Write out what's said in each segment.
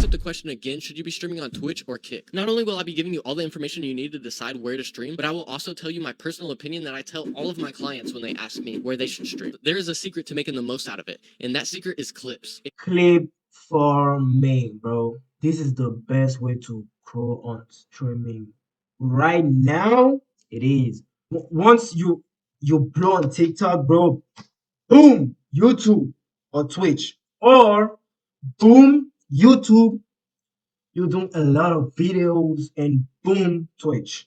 up the question again, should you be streaming on Twitch or Kick? Not only will I be giving you all the information you need to decide where to stream, but I will also tell you my personal opinion that I tell all of my clients when they ask me where they should stream. There is a secret to making the most out of it, and that secret is clips. Clip farming, bro. This is the best way to grow on streaming. Right now, it is. Once you blow on TikTok, bro, boom, YouTube or Twitch, or boom, YouTube. You do a lot of videos and boom, Twitch.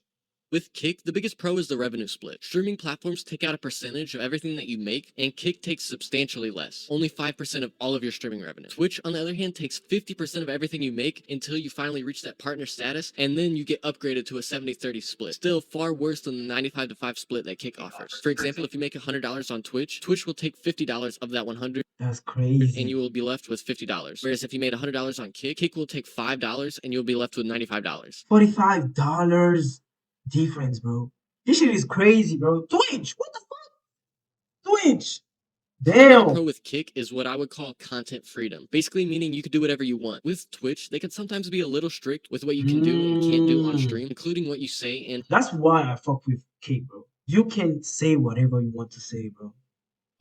With Kick, the biggest pro is the revenue split. Streaming platforms take out a percentage of everything that you make, and Kick takes substantially less, only 5% of all of your streaming revenue. Twitch, on the other hand, takes 50% of everything you make until you finally reach that partner status, and then you get upgraded to a 70-30 split. Still far worse than the 95-5 split that Kick offers. For example, if you make $100 on Twitch, Twitch will take $50 of that 100. That's And crazy. you will be left with $50. Whereas if you made $100 on Kick, Kick will take $5 and you'll be left with $95. $45 difference, bro. This shit is crazy, bro. Twitch, what the fuck? Twitch. Another pro Damn. with Kick is what I would call content freedom. Basically meaning you could do whatever you want. With Twitch, they can sometimes be a little strict with what you can do and can't do on stream, including what you say and That's why I fuck with Kick, bro. You can say whatever you want to say, bro.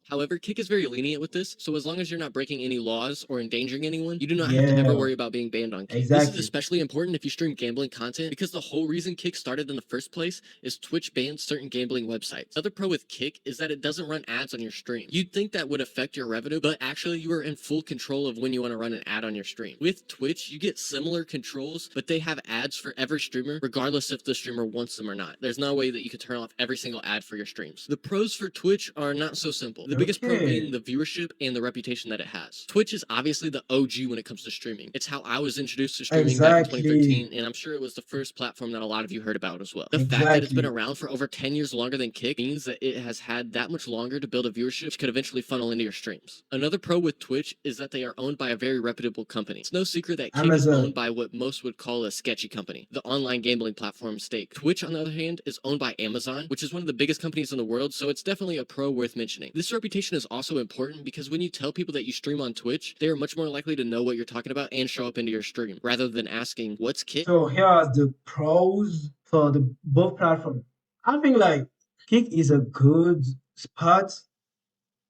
However, Kick is very lenient with this, so as long as you're not breaking any laws or endangering anyone, you do not have to ever worry about being banned on Kick. This is especially important if you stream gambling content, because the whole reason Kick started in the first place is Twitch banned certain gambling websites. Another pro with Kick is that it doesn't run ads on your stream. You'd think that would affect your revenue, but actually you are in full control of when you want to run an ad on your stream. With Twitch, you get similar controls, but they have ads for every streamer, regardless if the streamer wants them or not. There's no way that you could turn off every single ad for your streams. The pros for Twitch are not so simple. The biggest pro being the viewership and the reputation that it has. Twitch is obviously the OG when it comes to streaming. It's how I was introduced to streaming back in 2013, and I'm sure it was the first platform that a lot of you heard about as well. The fact that it's been around for over 10 years longer than Kick means that it has had that much longer to build a viewership which could eventually funnel into your streams. Another pro with Twitch is that they are owned by a very reputable company. It's no secret that Kick is owned by what most would call a sketchy company, the online gambling platform Stake. Twitch, on the other hand, is owned by Amazon, which is one of the biggest companies in the world, so it's definitely a pro worth mentioning. This reputation is also important because when you tell people that you stream on Twitch, they are much more likely to know what you're talking about and show up into your stream, rather than asking, what's Kick? So here are the pros for the both platforms. I think like Kick is a good spot,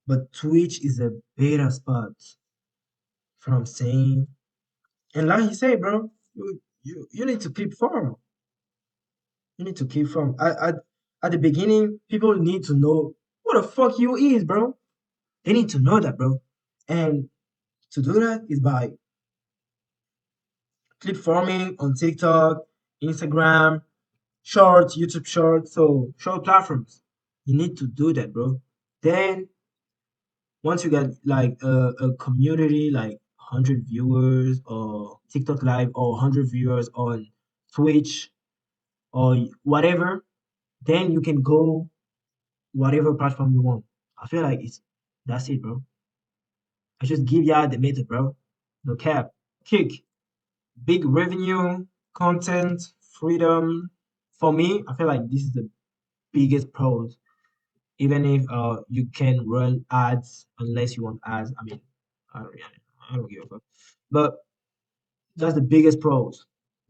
but Twitch is a better spot. From saying, and like you say, bro, you need to keep firm. You need to keep firm. At the beginning, people need to know what the fuck you is, bro. They need to know that, bro. And to do that is by clip farming on TikTok, Instagram, Shorts, YouTube Shorts, so short platforms. You need to do that, bro. Then once you get like a community like 100 viewers or TikTok live or 100 viewers on Twitch or whatever, then you can go whatever platform you want. I feel like that's it, bro. I just give y'all the method, bro. No cap. Kick. Big revenue, content, freedom. For me, I feel like this is the biggest pros. Even if you can run ads unless you want ads. I mean, I don't give a fuck. But that's the biggest pros.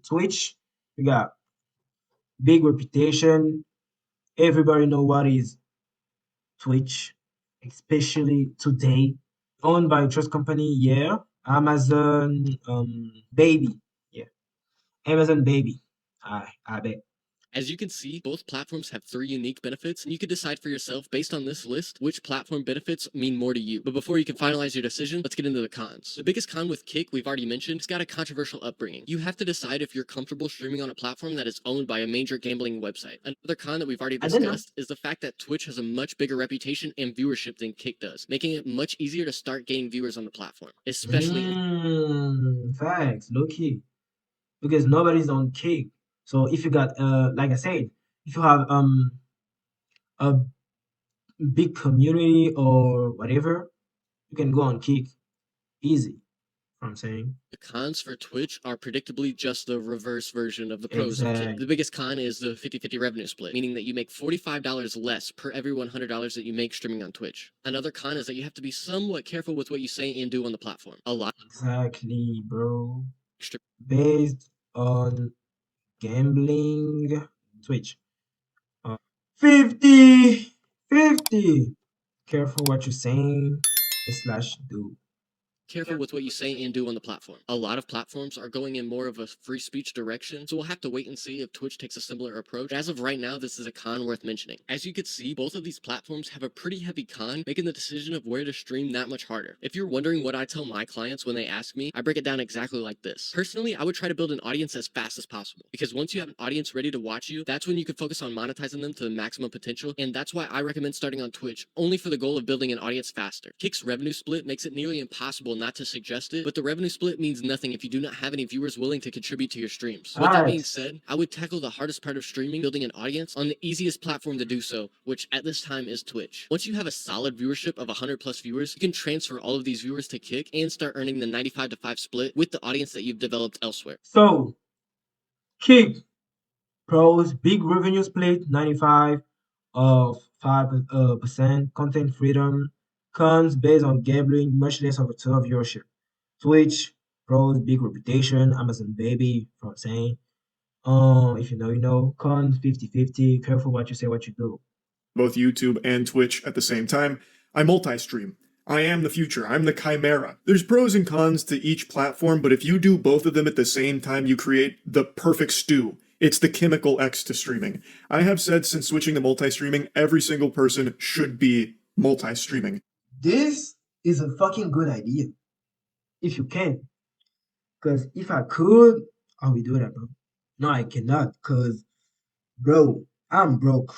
Twitch, you got big reputation. Everybody know what is Twitch, especially today. Owned by a trust company, yeah. Amazon, baby, yeah. Amazon baby. I bet. As you can see, both platforms have 3 unique benefits, and you can decide for yourself based on this list which platform benefits mean more to you. But before you can finalize your decision, let's get into the cons. The biggest con with Kick, we've already mentioned, it's got a controversial upbringing. You have to decide if you're comfortable streaming on a platform that is owned by a major gambling website. Another con that we've already discussed is the fact that Twitch has a much bigger reputation and viewership than Kick does, making it much easier to start gaining viewers on the platform, especially Facts, low key. Because nobody's on Kick. So if you got like I said, if you have a big community or whatever, you can go on Kick easy. I'm saying. The cons for Twitch are predictably just the reverse version of the pros of Kick. The biggest con is the 50-50 revenue split, meaning that you make $45 less per every $100 that you make streaming on Twitch. Another con is that you have to be somewhat careful with what you say and do on the platform. A lot Exactly, bro. based on gambling Twitch. 50, 50. Careful what you're saying, / do. Careful with what you say and do on the platform. A lot of platforms are going in more of a free speech direction, so we'll have to wait and see if Twitch takes a similar approach. As of right now, this is a con worth mentioning. As you can see, both of these platforms have a pretty heavy con, making the decision of where to stream that much harder. If you're wondering what I tell my clients when they ask me, I break it down exactly like this. Personally, I would try to build an audience as fast as possible, because once you have an audience ready to watch you, that's when you can focus on monetizing them to the maximum potential, and that's why I recommend starting on Twitch, only for the goal of building an audience faster. Kick's revenue split makes it nearly impossible not to suggest it, but the revenue split means nothing if you do not have any viewers willing to contribute to your streams. With that being said, I would tackle the hardest part of streaming, building an audience, on the easiest platform to do so, which at this time is Twitch. Once you have a solid viewership of 100 plus viewers, you can transfer all of these viewers to Kick and start earning the 95-5 split with the audience that you've developed elsewhere. So, Kick pros, big revenue split, 95 of 5% content freedom, cons based on gambling, much less of a total viewership. Twitch pros, big reputation, Amazon baby, from saying. If you know, you know. Cons 50-50. Careful what you say, what you do. Both YouTube and Twitch at the same time. I multi-stream. I am the future. I'm the chimera. There's pros and cons to each platform, but if you do both of them at the same time, you create the perfect stew. It's the chemical X to streaming. I have said since switching to multi-streaming, every single person should be multi-streaming. This is a fucking good idea. If you can. Because if I could, I would do that, bro. No, I cannot. Because, bro, I'm broke.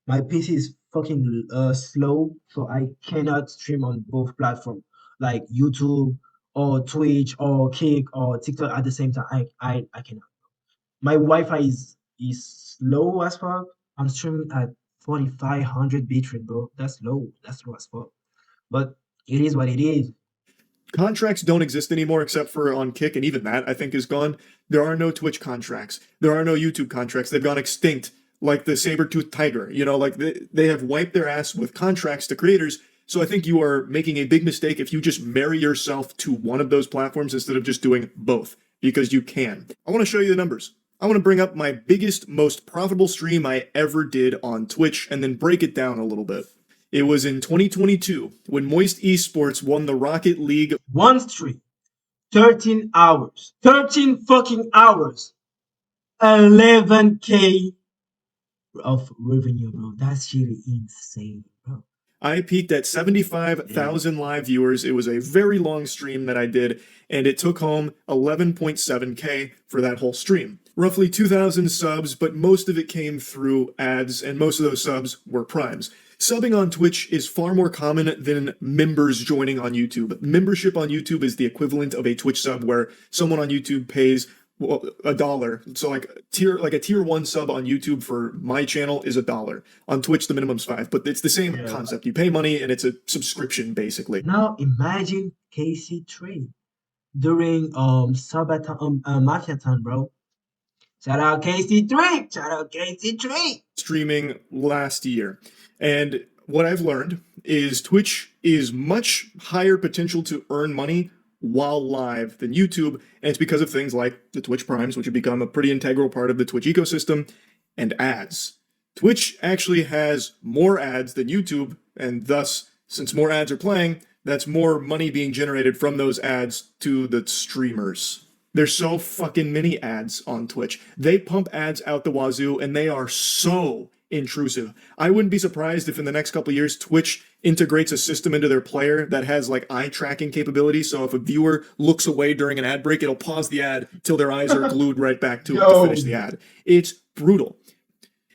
My PC is fucking slow, so I cannot stream on both platforms, like YouTube or Twitch or Kick or TikTok at the same time. I cannot. My Wi-Fi is slow as fuck. I'm streaming at 4500 bitrate, bro. That's low. That's low as fuck. But it is what it is. Contracts don't exist anymore except for on Kick, and even that I think is gone. There are no Twitch contracts. There are no YouTube contracts. They've gone extinct, like the saber-toothed tiger. You know, like they have wiped their ass with contracts to creators. So I think you are making a big mistake if you just marry yourself to one of those platforms instead of just doing both, because you can. I want to show you the numbers. I want to bring up my biggest, most profitable stream I ever did on Twitch and then break it down a little bit. It was in 2022 when Moist Esports won the Rocket League. One stream, 13 hours, 13 fucking hours, 11K of revenue, bro. That's really insane, bro. I peaked at 75,000 live viewers. It was a very long stream that I did, and it took home 11.7K for that whole stream. Roughly 2,000 subs, but most of it came through ads, and most of those subs were primes. Subbing on Twitch is far more common than members joining on YouTube. Membership on YouTube is the equivalent of a Twitch sub, where someone on YouTube pays $1. So like a tier 1 sub on YouTube for my channel is $1. On Twitch the minimum's $5, but it's the same concept. You pay money and it's a subscription basically. Now imagine KC3 during Mafiathon, bro. Shout out KC3! Shout out KC3! Streaming last year. And what I've learned is Twitch is much higher potential to earn money while live than YouTube, and it's because of things like the Twitch Primes, which have become a pretty integral part of the Twitch ecosystem, and ads. Twitch actually has more ads than YouTube, and thus, since more ads are playing, that's more money being generated from those ads to the streamers. There's so fucking many ads on Twitch. They pump ads out the wazoo, and they are so intrusive. I wouldn't be surprised if in the next couple of years Twitch integrates a system into their player that has like eye tracking capability, so if a viewer looks away during an ad break, it'll pause the ad till their eyes are glued right back to it to finish the ad. It's brutal.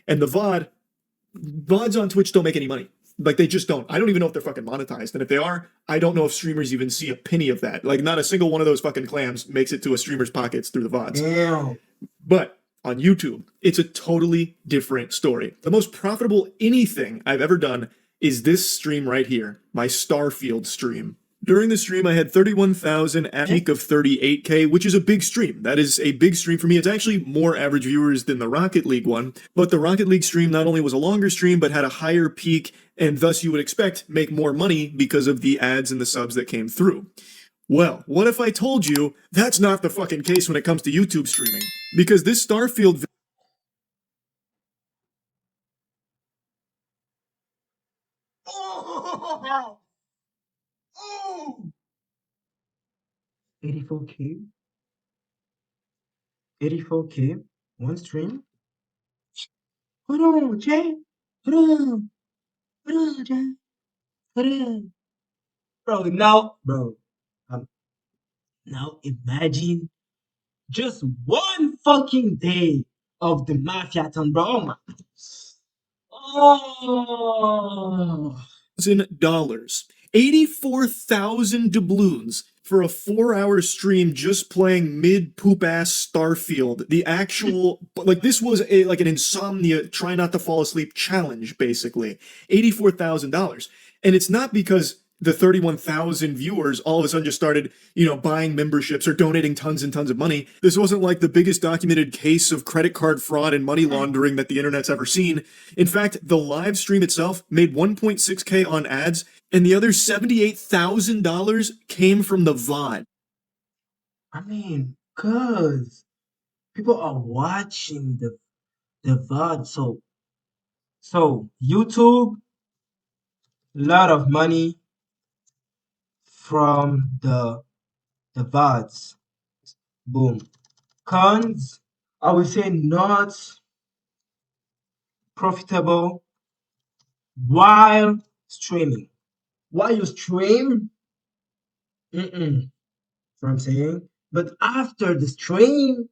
And the VODs on Twitch don't make any money. Like, they just don't. I don't even know if they're fucking monetized, and if they are, I don't know if streamers even see a penny of that. Like, not a single one of those fucking clams makes it to a streamer's pockets through the VODs. Damn. But on YouTube, it's a totally different story. The most profitable anything I've ever done is this stream right here, my Starfield stream. During the stream, I had 31,000 at a peak of 38K, which is a big stream. That is a big stream for me. It's actually more average viewers than the Rocket League one, but the Rocket League stream not only was a longer stream, but had a higher peak, and thus you would expect make more money because of the ads and the subs that came through. Well, what if I told you that's not the fucking case when it comes to YouTube streaming? Because this Starfield Oh, oh, 84K, 84K, one stream. Hold on, Jay. Hold on, Jay. Hold on. Bro, now imagine just one fucking day of the Mafiathon, bro. Oh my. Oh. $1,000, 84,000 doubloons for a 4-hour stream just playing mid-poop ass Starfield. The actual, like, this was like an insomnia, try not to fall asleep challenge, basically. $84,000. And it's not because the 31,000 viewers all of a sudden just started, buying memberships or donating tons and tons of money. This wasn't like the biggest documented case of credit card fraud and money laundering that the internet's ever seen. In fact, the live stream itself made 1.6K on ads, and the other $78,000 came from the VOD. I mean, cause people are watching the VOD, so YouTube, lot of money from the VODs. Boom. Cons, I would say not profitable while streaming. While you stream, what I'm saying. But after the stream,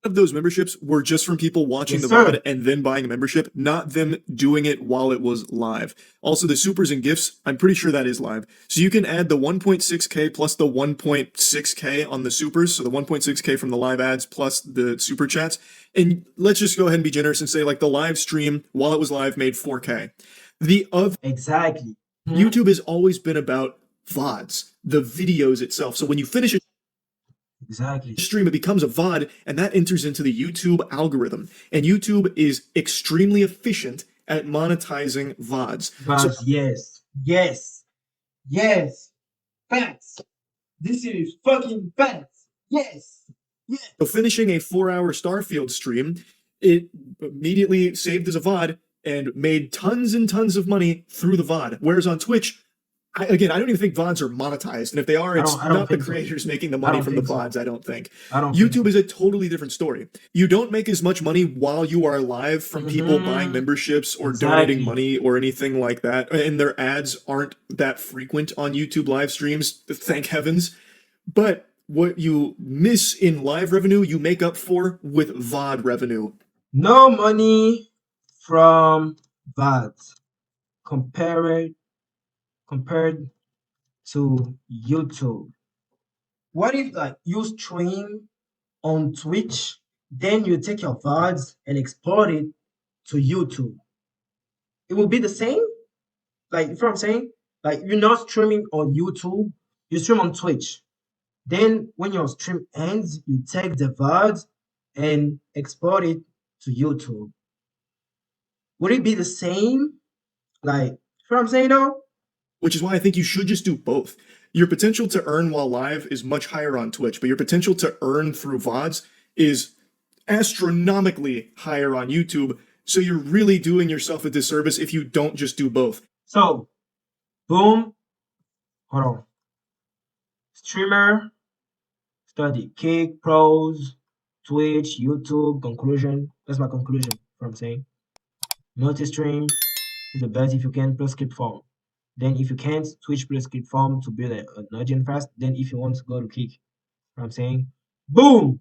Of those memberships were just from people watching Yes, the VOD sir. and then buying a membership, not them doing it while it was live. Also, the supers and gifts, I'm pretty sure that is live. So you can add the 1.6K plus the 1.6K on the supers, so the 1.6K from the live ads plus the super chats. And let's just go ahead and be generous and say, like, the live stream while it was live made 4K. The other Exactly. YouTube has always been about VODs, the videos itself. So when you finish a Exactly. stream, it becomes a VOD, and that enters into the YouTube algorithm. And YouTube is extremely efficient at monetizing VODs. But yes. Facts. This is fucking facts. Yes. So finishing a 4-hour Starfield stream, it immediately saved as a VOD and made tons and tons of money through the VOD. Whereas on Twitch, I don't even think VODs are monetized. And if they are, it's I don't not the think so. creators making the I money don't from the think so. VODs, I don't think. I don't think YouTube is a totally different story. You don't make as much money while you are live from people buying memberships or donating Exactly. money or anything like that. And their ads aren't that frequent on YouTube live streams, thank heavens. But what you miss in live revenue, you make up for with VOD revenue. No money from VODs compared to YouTube. What if like you stream on Twitch, then you take your VODs and export it to YouTube? It will be the same? Like, you know what I'm saying? Like, you're not streaming on YouTube, you stream on Twitch. Then when your stream ends, you take the VODs and export it to YouTube. Would it be the same? Like, you know what I'm saying though? Which is why I think you should just do both. Your potential to earn while live is much higher on Twitch, but your potential to earn through VODs is astronomically higher on YouTube. So you're really doing yourself a disservice if you don't just do both. So, boom. Hold on. Streamer, study, Kick, pros, Twitch, YouTube, conclusion. That's my conclusion, what I'm saying. Multi-stream is the best if you can, plus script form. Then if you can't, Twitch plus script form to build an audience fast. Then if you want to go to Kick, what I'm saying. Boom!